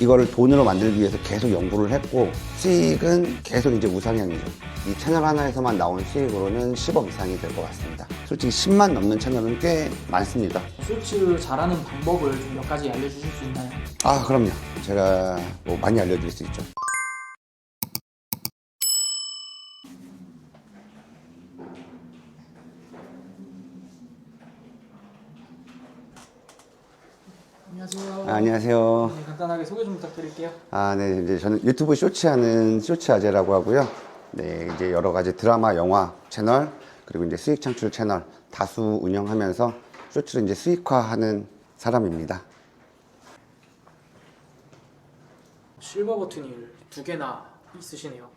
이거를 돈으로 만들기 위해서 계속 연구를 했고, 수익은 계속 이제 우상향이죠. 이 채널 하나에서만 나온 수익으로는 10억 이상이 될 것 같습니다. 솔직히 10만 넘는 채널은 꽤 많습니다. 쇼츠 잘하는 방법을 좀 몇 가지 알려주실 수 있나요? 아, 그럼요. 제가 뭐 많이 알려드릴 수 있죠. 안녕하세요. 안녕하세요. 네, 간단하게 소개 좀 부탁드릴게요. 네, 이제 저는 유튜브 쇼츠하는 쇼츠 아재라고 하고요. 네, 이제 여러 가지 드라마, 영화 채널, 그리고 이제 수익 창출 채널 다수 운영하면서 쇼츠를 이제 수익화하는 사람입니다. 실버 버튼이 두 개나 있으시네요.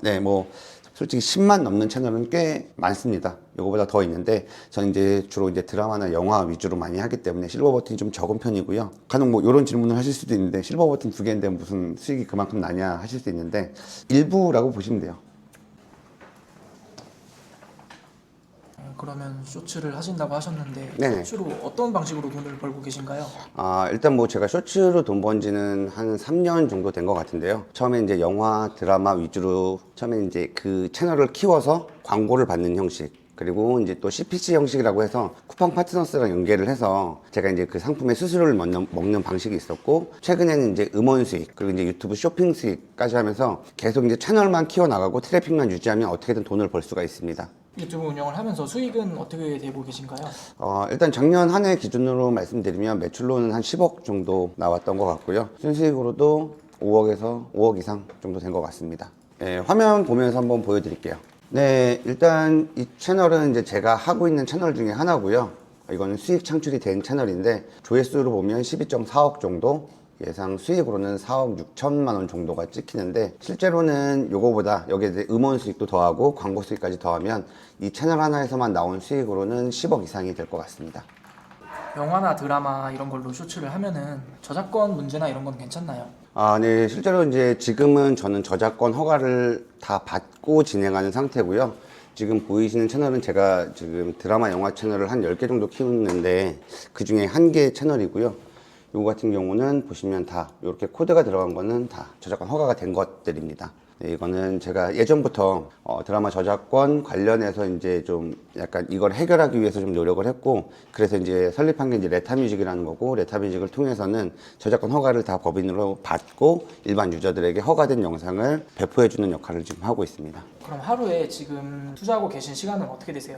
네, 뭐 솔직히 10만 넘는 채널은 꽤 많습니다. 이거보다 더 있는데 저는 이제 주로 이제 드라마나 영화 위주로 많이 하기 때문에 실버 버튼이 좀 적은 편이고요. 간혹 뭐 이런 질문을 하실 수도 있는데 실버 버튼 두 개인데 무슨 수익이 그만큼 나냐 하실 수 있는데 일부라고 보시면 돼요. 그러면 쇼츠를 하신다고 하셨는데 네네. 쇼츠로 어떤 방식으로 돈을 벌고 계신가요? 일단 뭐 제가 쇼츠로 돈 번 지는 한 3년 정도 된 것 같은데요. 처음에 이제 영화, 드라마 위주로 처음에 이제 그 채널을 키워서 광고를 받는 형식. 그리고 이제 또 CPC 형식이라고 해서 쿠팡 파트너스랑 연계를 해서 제가 이제 그 상품의 수수료를 먹는 방식이 있었고, 최근에는 이제 음원 수익, 그리고 이제 유튜브 쇼핑 수익까지 하면서 계속 이제 채널만 키워나가고 트래픽만 유지하면 어떻게든 돈을 벌 수가 있습니다. 유튜브 운영을 하면서 수익은 어떻게 되고 계신가요? 일단 작년 한 해 기준으로 말씀드리면 매출로는 한 10억 정도 나왔던 것 같고요. 순수익으로도 5억 이상 정도 된 것 같습니다. 화면 보면서 한번 보여드릴게요. 네, 일단 이 채널은 이제 제가 하고 있는 채널 중에 하나고요. 이거는 수익 창출이 된 채널인데 조회수로 보면 12.4억 정도, 예상 수익으로는 4억 6천만 원 정도가 찍히는데, 실제로는 요거보다 여기에 이제 음원 수익도 더하고 광고 수익까지 더하면 이 채널 하나에서만 나온 수익으로는 10억 이상이 될 것 같습니다. 영화나 드라마 이런 걸로 쇼츠를 하면은 저작권 문제나 이런 건 괜찮나요? 네, 실제로 이제 지금은 저는 저작권 허가를 다 받고 진행하는 상태고요. 지금 보이시는 채널은 제가 지금 드라마, 영화 채널을 한 10개 정도 키우는데 그 중에 한 개 채널이고요. 요거 같은 경우는 보시면 다 이렇게 코드가 들어간 거는 다 저작권 허가가 된 것들입니다. 네, 이거는 제가 예전부터 드라마 저작권 관련해서 이제 좀 약간 이걸 해결하기 위해서 좀 노력을 했고, 그래서 이제 설립한 게 이제 레타뮤직이라는 거고, 레타뮤직을 통해서는 저작권 허가를 다 법인으로 받고 일반 유저들에게 허가된 영상을 배포해주는 역할을 지금 하고 있습니다. 그럼 하루에 지금 투자하고 계신 시간은 어떻게 되세요?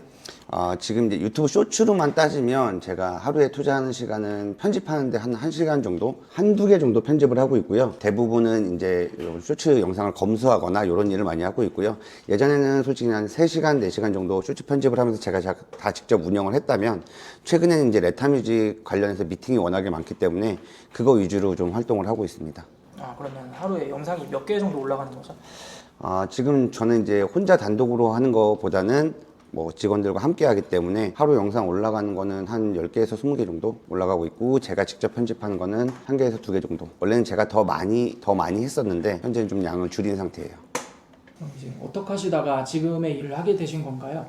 지금 이제 유튜브 쇼츠로만 따지면 제가 하루에 투자하는 시간은 편집하는데 한 1시간 정도, 한두 개 정도 편집을 하고 있고요. 대부분은 이제 쇼츠 영상을 검수하거나 이런 일을 많이 하고 있고요. 예전에는 솔직히 한 3시간, 4시간 정도 쇼츠 편집을 하면서 제가 다 직접 운영을 했다면, 최근에는 이제 레타뮤직 관련해서 미팅이 워낙에 많기 때문에 그거 위주로 좀 활동을 하고 있습니다. 그러면 하루에 영상이 몇 개 정도 올라가는 거죠? 지금 저는 이제 혼자 단독으로 하는 것보다는 뭐 직원들과 함께 하기 때문에 하루 영상 올라가는 거는 한 10개에서 20개 정도 올라가고 있고, 제가 직접 편집하는 거는 1개에서 2개 정도. 원래는 제가 더 많이 했었는데 현재는 좀 양을 줄인 상태예요. 그럼 이제 어떻게 하시다가 지금의 일을 하게 되신 건가요?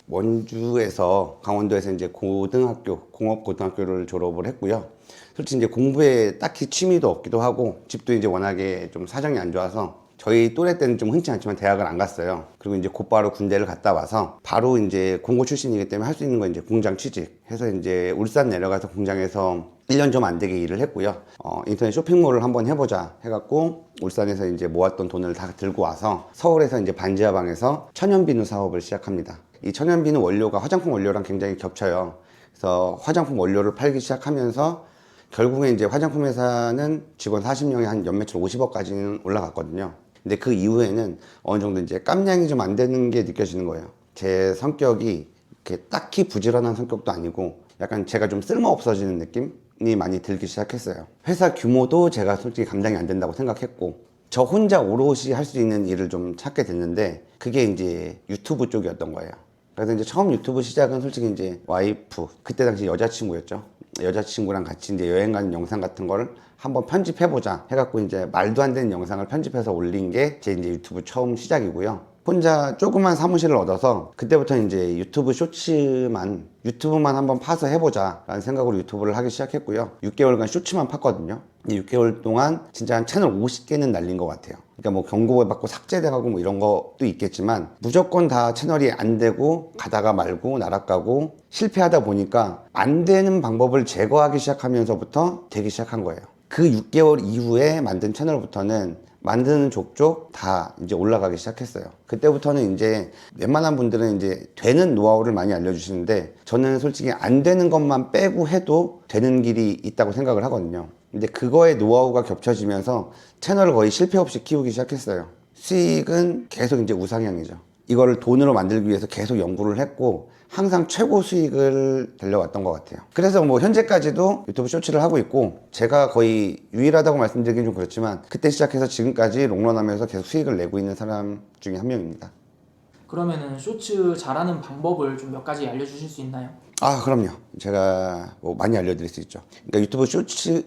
원주에서, 강원도에서 이제 공업고등학교를 졸업을 했고요. 솔직히 이제 공부에 딱히 취미도 없기도 하고, 집도 이제 워낙에 좀 사정이 안 좋아서 저희 또래 때는 좀 흔치 않지만 대학을 안 갔어요. 그리고 이제 곧바로 군대를 갔다 와서 바로 이제 공고 출신이기 때문에 할 수 있는 건 이제 공장 취직해서 이제 울산 내려가서 공장에서 1년 좀 안 되게 일을 했고요. 인터넷 쇼핑몰을 한번 해보자 해갖고 울산에서 이제 모았던 돈을 다 들고 와서 서울에서 이제 반지하방에서 천연비누 사업을 시작합니다. 이 천연비누 원료가 화장품 원료랑 굉장히 겹쳐요. 그래서 화장품 원료를 팔기 시작하면서 결국에 이제 화장품 회사는 직원 40명에 한 연매출 50억까지는 올라갔거든요. 근데 그 이후에는 어느 정도 이제 깜냥이 좀 안 되는 게 느껴지는 거예요. 제 성격이 이렇게 딱히 부지런한 성격도 아니고 약간 제가 좀 쓸모 없어지는 느낌이 많이 들기 시작했어요. 회사 규모도 제가 솔직히 감당이 안 된다고 생각했고, 저 혼자 오롯이 할 수 있는 일을 좀 찾게 됐는데 그게 이제 유튜브 쪽이었던 거예요. 그래서 이제 처음 유튜브 시작은 솔직히 이제 와이프, 그때 당시 여자친구였죠. 여자친구랑 같이 이제 여행 가는 영상 같은 거를 한번 편집해보자 해갖고 이제 말도 안 되는 영상을 편집해서 올린 게 제 이제 유튜브 처음 시작이고요. 혼자 조그만 사무실을 얻어서 그때부터 이제 유튜브 쇼츠만, 유튜브만 한번 파서 해보자 라는 생각으로 유튜브를 하기 시작했고요. 6개월간 쇼츠만 팠거든요. 이 6개월 동안 진짜 한 채널 50개는 날린 것 같아요. 그러니까 뭐 경고 받고 삭제돼가고 뭐 이런 것도 있겠지만 무조건 다 채널이 안 되고 가다가 말고 날아가고 실패하다 보니까 안 되는 방법을 제거하기 시작하면서부터 되기 시작한 거예요. 그 6개월 이후에 만든 채널부터는 만드는 족족 다 이제 올라가기 시작했어요. 그때부터는 이제 웬만한 분들은 이제 되는 노하우를 많이 알려주시는데 저는 솔직히 안 되는 것만 빼고 해도 되는 길이 있다고 생각을 하거든요. 근데 그거의 노하우가 겹쳐지면서 채널을 거의 실패 없이 키우기 시작했어요. 수익은 계속 이제 우상향이죠. 이거를 돈으로 만들기 위해서 계속 연구를 했고 항상 최고 수익을 달려왔던 것 같아요. 그래서 뭐 현재까지도 유튜브 쇼츠를 하고 있고 제가 거의 유일하다고 말씀드리긴 좀 그렇지만 그때 시작해서 지금까지 롱런하면서 계속 수익을 내고 있는 사람 중에 한 명입니다. 그러면은 쇼츠 잘하는 방법을 좀 몇 가지 알려주실 수 있나요? 아, 그럼요. 제가 뭐 많이 알려드릴 수 있죠. 그러니까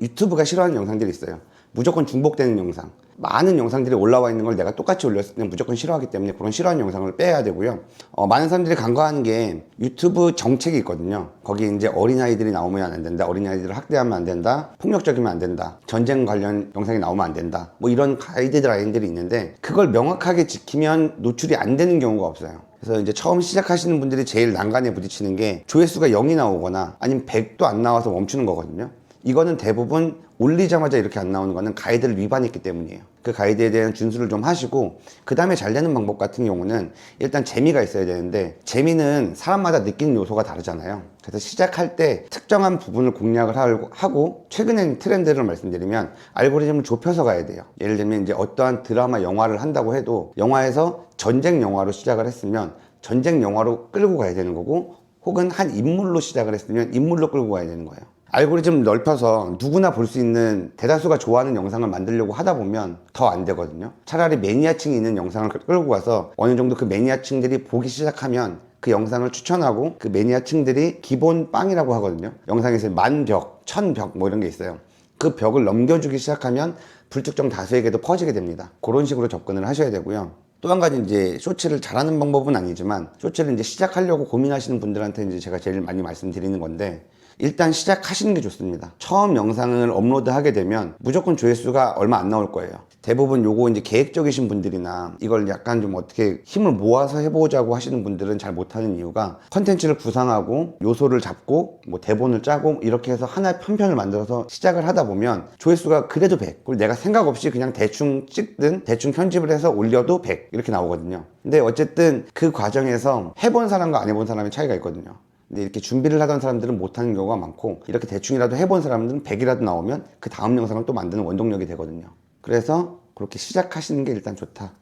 유튜브가 싫어하는 영상들이 있어요. 무조건 중복되는 영상. 많은 영상들이 올라와 있는 걸 내가 똑같이 올렸을 때 무조건 싫어하기 때문에 그런 싫어하는 영상을 빼야 되고요. 많은 사람들이 간과하는 게 유튜브 정책이 있거든요. 거기 이제 어린아이들이 나오면 안 된다. 어린아이들을 학대하면 안 된다. 폭력적이면 안 된다. 전쟁 관련 영상이 나오면 안 된다. 뭐 이런 가이드라인들이 있는데 그걸 명확하게 지키면 노출이 안 되는 경우가 없어요. 그래서 이제 처음 시작하시는 분들이 제일 난간에 부딪히는 게 조회수가 0이 나오거나 아니면 100도 안 나와서 멈추는 거거든요. 이거는 대부분 올리자마자 이렇게 안 나오는 거는 가이드를 위반했기 때문이에요. 그 가이드에 대한 준수를 좀 하시고 그 다음에 잘 되는 방법 같은 경우는 일단 재미가 있어야 되는데 재미는 사람마다 느끼는 요소가 다르잖아요. 그래서 시작할 때 특정한 부분을 공략을 하고 최근엔 트렌드를 말씀드리면 알고리즘을 좁혀서 가야 돼요. 예를 들면 이제 어떠한 드라마 영화를 한다고 해도 영화에서 전쟁 영화로 시작을 했으면 전쟁 영화로 끌고 가야 되는 거고 혹은 한 인물로 시작을 했으면 인물로 끌고 가야 되는 거예요. 알고리즘을 넓혀서 누구나 볼 수 있는 대다수가 좋아하는 영상을 만들려고 하다 보면 더 안 되거든요. 차라리 매니아층이 있는 영상을 끌고 가서 어느 정도 그 매니아층들이 보기 시작하면 그 영상을 추천하고 그 매니아층들이 기본 빵이라고 하거든요. 영상에서 10,000벽, 1,000벽 뭐 이런 게 있어요. 그 벽을 넘겨주기 시작하면 불특정 다수에게도 퍼지게 됩니다. 그런 식으로 접근을 하셔야 되고요. 또 한 가지 이제 쇼츠를 잘하는 방법은 아니지만 쇼츠를 이제 시작하려고 고민하시는 분들한테 이제 제가 제일 많이 말씀드리는 건데 일단 시작하시는 게 좋습니다. 처음 영상을 업로드하게 되면 무조건 조회수가 얼마 안 나올 거예요. 대부분 요거 이제 계획적이신 분들이나 이걸 약간 좀 어떻게 힘을 모아서 해보자고 하시는 분들은 잘 못하는 이유가 컨텐츠를 구상하고 요소를 잡고 뭐 대본을 짜고 이렇게 해서 하나의 편편을 만들어서 시작을 하다 보면 조회수가 그래도 100 그리고 내가 생각 없이 그냥 대충 찍든 대충 편집을 해서 올려도 100 이렇게 나오거든요. 근데 어쨌든 그 과정에서 해본 사람과 안 해본 사람의 차이가 있거든요. 근데 이렇게 준비를 하던 사람들은 못하는 경우가 많고 이렇게 대충이라도 해본 사람들은 100이라도 나오면 그 다음 영상을 또 만드는 원동력이 되거든요. 그래서 그렇게 시작하시는 게 일단 좋다.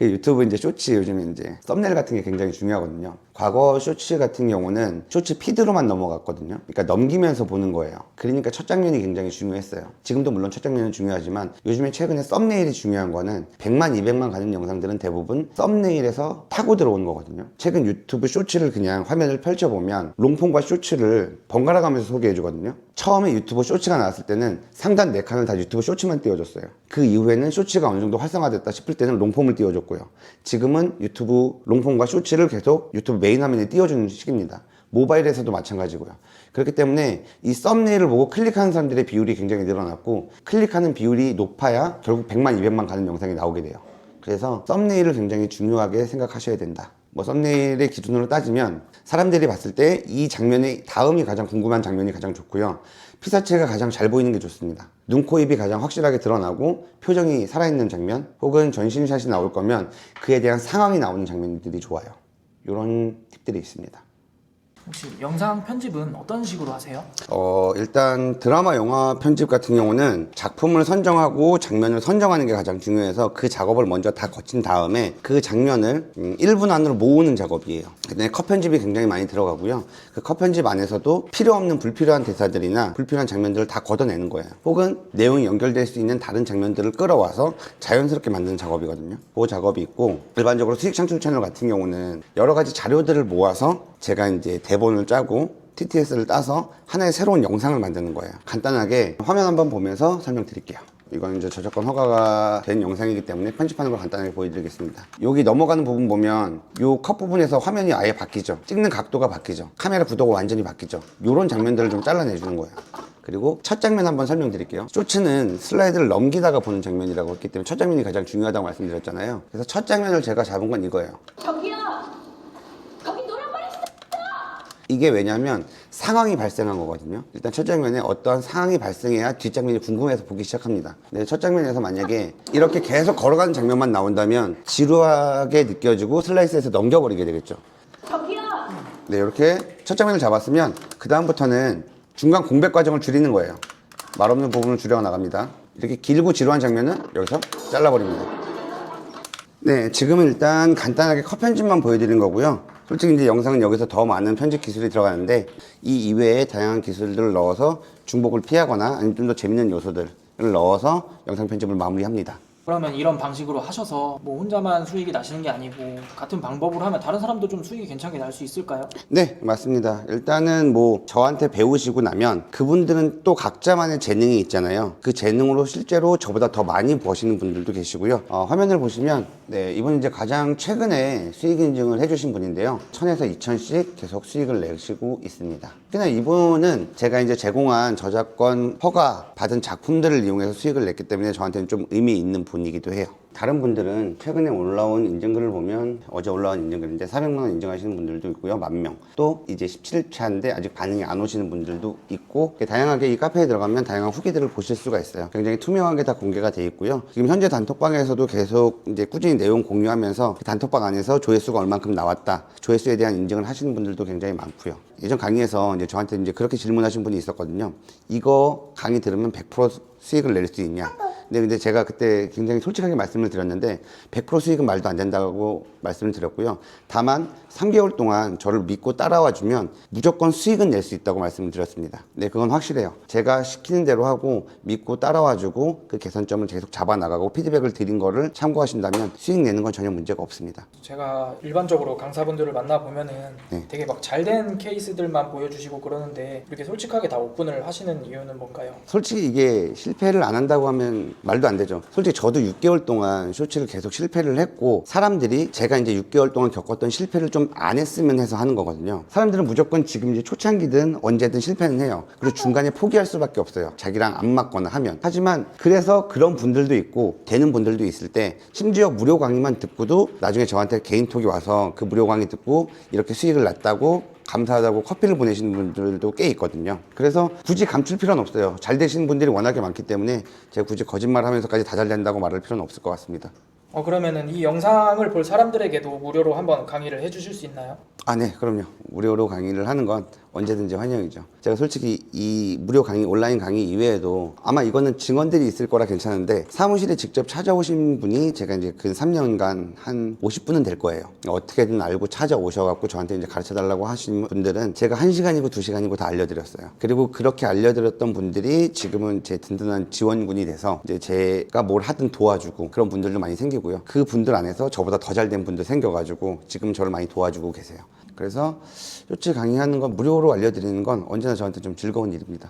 유튜브 이제 쇼츠 요즘에 이제 썸네일 같은 게 굉장히 중요하거든요. 과거 쇼츠 같은 경우는 쇼츠 피드로만 넘어갔거든요. 그러니까 넘기면서 보는 거예요. 그러니까 첫 장면이 굉장히 중요했어요. 지금도 물론 첫 장면은 중요하지만 요즘에 최근에 썸네일이 중요한 거는 100만, 200만 가는 영상들은 대부분 썸네일에서 타고 들어오는 거거든요. 최근 유튜브 쇼츠를 그냥 화면을 펼쳐보면 롱폼과 쇼츠를 번갈아 가면서 소개해 주거든요. 처음에 유튜브 쇼츠가 나왔을 때는 상단 4칸을 다 유튜브 쇼츠만 띄워줬어요. 그 이후에는 쇼츠가 어느 정도 활성화됐다 싶을 때는 롱폼을 띄워줬고요. 지금은 유튜브 롱폼과 쇼츠를 계속 유튜브 메인 화면에 띄워주는 식입니다. 모바일에서도 마찬가지고요. 그렇기 때문에 이 썸네일을 보고 클릭하는 사람들의 비율이 굉장히 늘어났고 클릭하는 비율이 높아야 결국 100만, 200만 가는 영상이 나오게 돼요. 그래서 썸네일을 굉장히 중요하게 생각하셔야 된다. 뭐 썸네일의 기준으로 따지면 사람들이 봤을 때 이 장면의 다음이 가장 궁금한 장면이 가장 좋고요. 피사체가 가장 잘 보이는 게 좋습니다. 눈, 코, 입이 가장 확실하게 드러나고 표정이 살아있는 장면 혹은 전신샷이 나올 거면 그에 대한 상황이 나오는 장면들이 좋아요. 이런 팁들이 있습니다. 혹시 영상 편집은 어떤 식으로 하세요? 일단 드라마 영화 편집 같은 경우는 작품을 선정하고 장면을 선정하는 게 가장 중요해서 그 작업을 먼저 다 거친 다음에 그 장면을 1분 안으로 모으는 작업이에요. 근데 컷 편집이 굉장히 많이 들어가고요. 그 컷 편집 안에서도 필요 없는 불필요한 대사들이나 불필요한 장면들을 다 걷어내는 거예요. 혹은 내용이 연결될 수 있는 다른 장면들을 끌어와서 자연스럽게 만드는 작업이거든요. 그 작업이 있고 일반적으로 수익 창출 채널 같은 경우는 여러 가지 자료들을 모아서 제가 이제 대본을 짜고 TTS를 따서 하나의 새로운 영상을 만드는 거예요. 간단하게 화면 한번 보면서 설명드릴게요. 이건 이제 저작권 허가가 된 영상이기 때문에 편집하는 걸 간단하게 보여드리겠습니다. 여기 넘어가는 부분 보면 이 컷 부분에서 화면이 아예 바뀌죠. 찍는 각도가 바뀌죠. 카메라 구도가 완전히 바뀌죠. 이런 장면들을 좀 잘라내주는 거예요. 그리고 첫 장면 한번 설명드릴게요. 쇼츠는 슬라이드를 넘기다가 보는 장면이라고 했기 때문에 첫 장면이 가장 중요하다고 말씀드렸잖아요. 그래서 첫 장면을 제가 잡은 건 이거예요. 저기요! 거기 노란머리 있어! 이게 왜냐면 상황이 발생한 거거든요. 일단 첫 장면에 어떠한 상황이 발생해야 뒷장면이 궁금해서 보기 시작합니다. 근데 첫 장면에서 만약에 이렇게 계속 걸어가는 장면만 나온다면 지루하게 느껴지고 슬라이스에서 넘겨버리게 되겠죠. 저기요! 네, 이렇게 첫 장면을 잡았으면 그 다음부터는 중간 공백 과정을 줄이는 거예요. 말 없는 부분을 줄여 나갑니다. 이렇게 길고 지루한 장면은 여기서 잘라버립니다. 네, 지금은 일단 간단하게 컷 편집만 보여드린 거고요. 솔직히 이제 영상은 여기서 더 많은 편집 기술이 들어가는데 이 이외에 다양한 기술들을 넣어서 중복을 피하거나 아니면 좀 더 재밌는 요소들을 넣어서 영상 편집을 마무리합니다. 그러면 이런 방식으로 하셔서 뭐 혼자만 수익이 나시는 게 아니고 같은 방법으로 하면 다른 사람도 좀 수익이 괜찮게 날 수 있을까요? 네, 맞습니다. 일단은 뭐 저한테 배우시고 나면 그분들은 또 각자만의 재능이 있잖아요. 그 재능으로 실제로 저보다 더 많이 버시는 분들도 계시고요. 화면을 보시면 네, 이분은 이제 가장 최근에 수익 인증을 해주신 분인데요. 1000에서 2000씩 계속 수익을 내시고 있습니다. 특히나 이분은 제가 이제 제공한 저작권 허가 받은 작품들을 이용해서 수익을 냈기 때문에 저한테는 좀 의미 있는 분이기도 해요. 다른 분들은 최근에 올라온 인증글을 보면 어제 올라온 인증글인데 400만 원 인증하시는 분들도 있고요. 10,000명. 또 이제 17차인데 아직 반응이 안 오시는 분들도 있고 다양하게 이 카페에 들어가면 다양한 후기들을 보실 수가 있어요. 굉장히 투명하게 다 공개가 돼 있고요. 지금 현재 단톡방에서도 계속 이제 꾸준히 내용 공유하면서 단톡방 안에서 조회수가 얼만큼 나왔다. 조회수에 대한 인증을 하시는 분들도 굉장히 많고요. 예전 강의에서 이제 저한테 이제 그렇게 질문하신 분이 있었거든요. 이거 강의 들으면 100% 수익을 낼 수 있냐? 근데 제가 그때 굉장히 솔직하게 말씀을 드렸는데 100% 수익은 말도 안 된다고 말씀을 드렸고요. 다만 3개월 동안 저를 믿고 따라와 주면 무조건 수익은 낼 수 있다고 말씀을 드렸습니다. 네, 그건 확실해요. 제가 시키는 대로 하고 믿고 따라와 주고 그 개선점을 계속 잡아 나가고 피드백을 드린 거를 참고하신다면 수익 내는 건 전혀 문제가 없습니다. 제가 일반적으로 강사분들을 만나보면은 네. 되게 막 잘된 케이스들만 보여주시고 그러는데 이렇게 솔직하게 다 오픈을 하시는 이유는 뭔가요? 솔직히 이게 실패를 안 한다고 하면 말도 안 되죠. 솔직히 저도 6개월 동안 쇼츠를 계속 실패를 했고 사람들이 제가 이제 6개월 동안 겪었던 실패를 좀 안 했으면 해서 하는 거거든요. 사람들은 무조건 지금 이제 초창기든 언제든 실패는 해요. 그리고 중간에 포기할 수밖에 없어요. 자기랑 안 맞거나 하면. 하지만 그래서 그런 분들도 있고 되는 분들도 있을 때 심지어 무료 강의만 듣고도 나중에 저한테 개인톡이 와서 그 무료 강의 듣고 이렇게 수익을 났다고 감사하다고 커피를 보내시는 분들도 꽤 있거든요. 그래서 굳이 감출 필요는 없어요. 잘 되시는 분들이 워낙에 많기 때문에 제가 굳이 거짓말 하면서까지 다 잘 된다고 말할 필요는 없을 것 같습니다. 그러면은 이 영상을 볼 사람들에게도 무료로 한번 강의를 해주실 수 있나요? 아, 네, 그럼요. 무료로 강의를 하는 건 언제든지 환영이죠. 제가 솔직히 이 무료 강의, 온라인 강의 이외에도 아마 이거는 증언들이 있을 거라 괜찮은데 사무실에 직접 찾아오신 분이 제가 이제 근 3년간 한 50분은 될 거예요. 어떻게든 알고 찾아오셔갖고 저한테 이제 가르쳐 달라고 하신 분들은 제가 1시간이고 2시간이고 다 알려드렸어요. 그리고 그렇게 알려드렸던 분들이 지금은 제 든든한 지원군이 돼서 이제 제가 뭘 하든 도와주고 그런 분들도 많이 생기고요. 그 분들 안에서 저보다 더 잘 된 분들 생겨가지고 지금 저를 많이 도와주고 계세요. 그래서 쇼츠 강의하는 건 무료로 알려드리는 건 언제나 저한테 좀 즐거운 일입니다.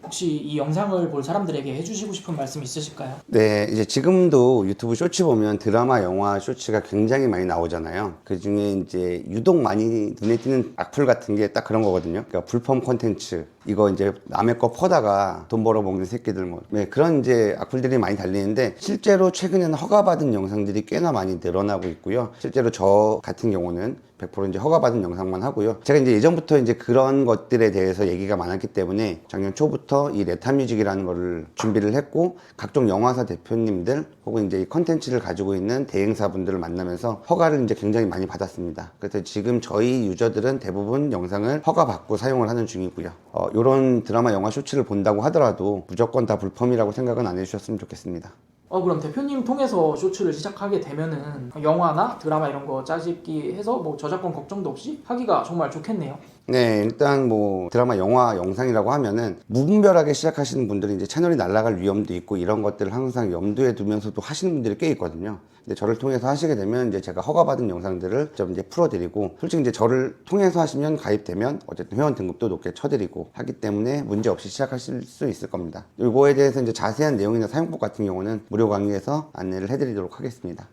혹시 이 영상을 볼 사람들에게 해주시고 싶은 말씀 있으실까요? 네, 이제 지금도 유튜브 쇼츠 보면 드라마, 영화 쇼츠가 굉장히 많이 나오잖아요. 그 중에 이제 유독 많이 눈에 띄는 악플 같은 게 딱 그런 거거든요. 그러니까 불법 콘텐츠, 이거 이제 남의 거 퍼다가 돈 벌어 먹는 새끼들 뭐, 네, 그런 이제 악플들이 많이 달리는데 실제로 최근에는 허가받은 영상들이 꽤나 많이 늘어나고 있고요. 실제로 저 같은 경우는 100% 이제 허가받은 영상만 하고요. 제가 이제 예전부터 이제 그런 것들에 대해서 얘기가 많았기 때문에 작년 초부터 이 레타뮤직이라는 거를 준비를 했고 각종 영화사 대표님들 혹은 이제 이 컨텐츠를 가지고 있는 대행사분들을 만나면서 허가를 이제 굉장히 많이 받았습니다. 그래서 지금 저희 유저들은 대부분 영상을 허가받고 사용을 하는 중이고요. 이런 드라마, 영화 쇼츠를 본다고 하더라도 무조건 다 불펌이라고 생각은 안 해주셨으면 좋겠습니다. 그럼 대표님 통해서 쇼츠를 시작하게 되면은 영화나 드라마 이런 거 짜집기 해서 뭐 저작권 걱정도 없이 하기가 정말 좋겠네요. 네, 일단 뭐 드라마, 영화, 영상이라고 하면은 무분별하게 시작하시는 분들이 이제 채널이 날아갈 위험도 있고 이런 것들을 항상 염두에 두면서도 하시는 분들이 꽤 있거든요. 근데 저를 통해서 하시게 되면 이제 제가 허가받은 영상들을 좀 이제 풀어드리고 솔직히 이제 저를 통해서 하시면 가입되면 어쨌든 회원 등급도 높게 쳐드리고 하기 때문에 문제 없이 시작하실 수 있을 겁니다. 이거에 대해서 이제 자세한 내용이나 사용법 같은 경우는 무료 강의에서 안내를 해드리도록 하겠습니다.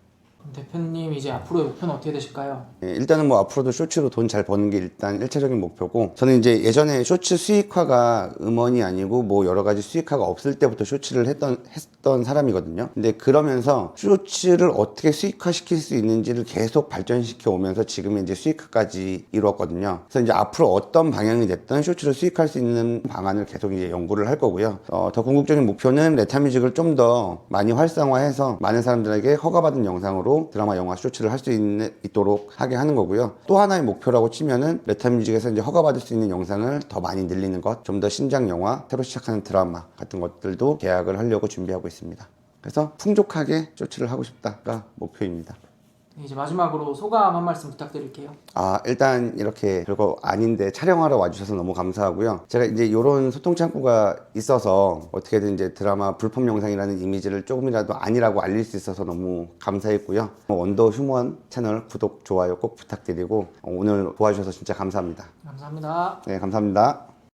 대표님 이제 앞으로의 목표는 어떻게 되실까요? 예, 일단은 뭐 앞으로도 쇼츠로 돈 잘 버는 게 일단 1차적인 목표고, 저는 이제 예전에 쇼츠 수익화가 음원이 아니고 뭐 여러 가지 수익화가 없을 때부터 쇼츠를 했던 사람이거든요. 근데 그러면서 쇼츠를 어떻게 수익화시킬 수 있는지를 계속 발전시켜 오면서 지금 이제 수익화까지 이루었거든요. 그래서 이제 앞으로 어떤 방향이 됐든 쇼츠를 수익할 수 있는 방안을 계속 이제 연구를 할 거고요. 더 궁극적인 목표는 레타뮤직을 좀 더 많이 활성화해서 많은 사람들에게 허가받은 영상으로 드라마, 영화, 쇼츠를 할 수 있도록 하게 하는 거고요. 또 하나의 목표라고 치면은 레타뮤직에서 이제 허가받을 수 있는 영상을 더 많이 늘리는 것, 좀 더 신작 영화, 새로 시작하는 드라마 같은 것들도 계약을 하려고 준비하고 있습니다. 그래서 풍족하게 쇼츠를 하고 싶다가 목표입니다. 이제 마지막으로 소감 한 말씀 부탁드릴게요. 일단 이렇게 별거 아닌데 촬영하러 와주셔서 너무 감사하고요. 제가 이제 이런 소통 창구가 있어서 어떻게든 이제 드라마 불법 영상이라는 이미지를 조금이라도 아니라고 알릴 수 있어서 너무 감사했고요. 원더 휴먼 채널 구독, 좋아요 꼭 부탁드리고 오늘 도와주셔서 진짜 감사합니다. 감사합니다. 네, 감사합니다.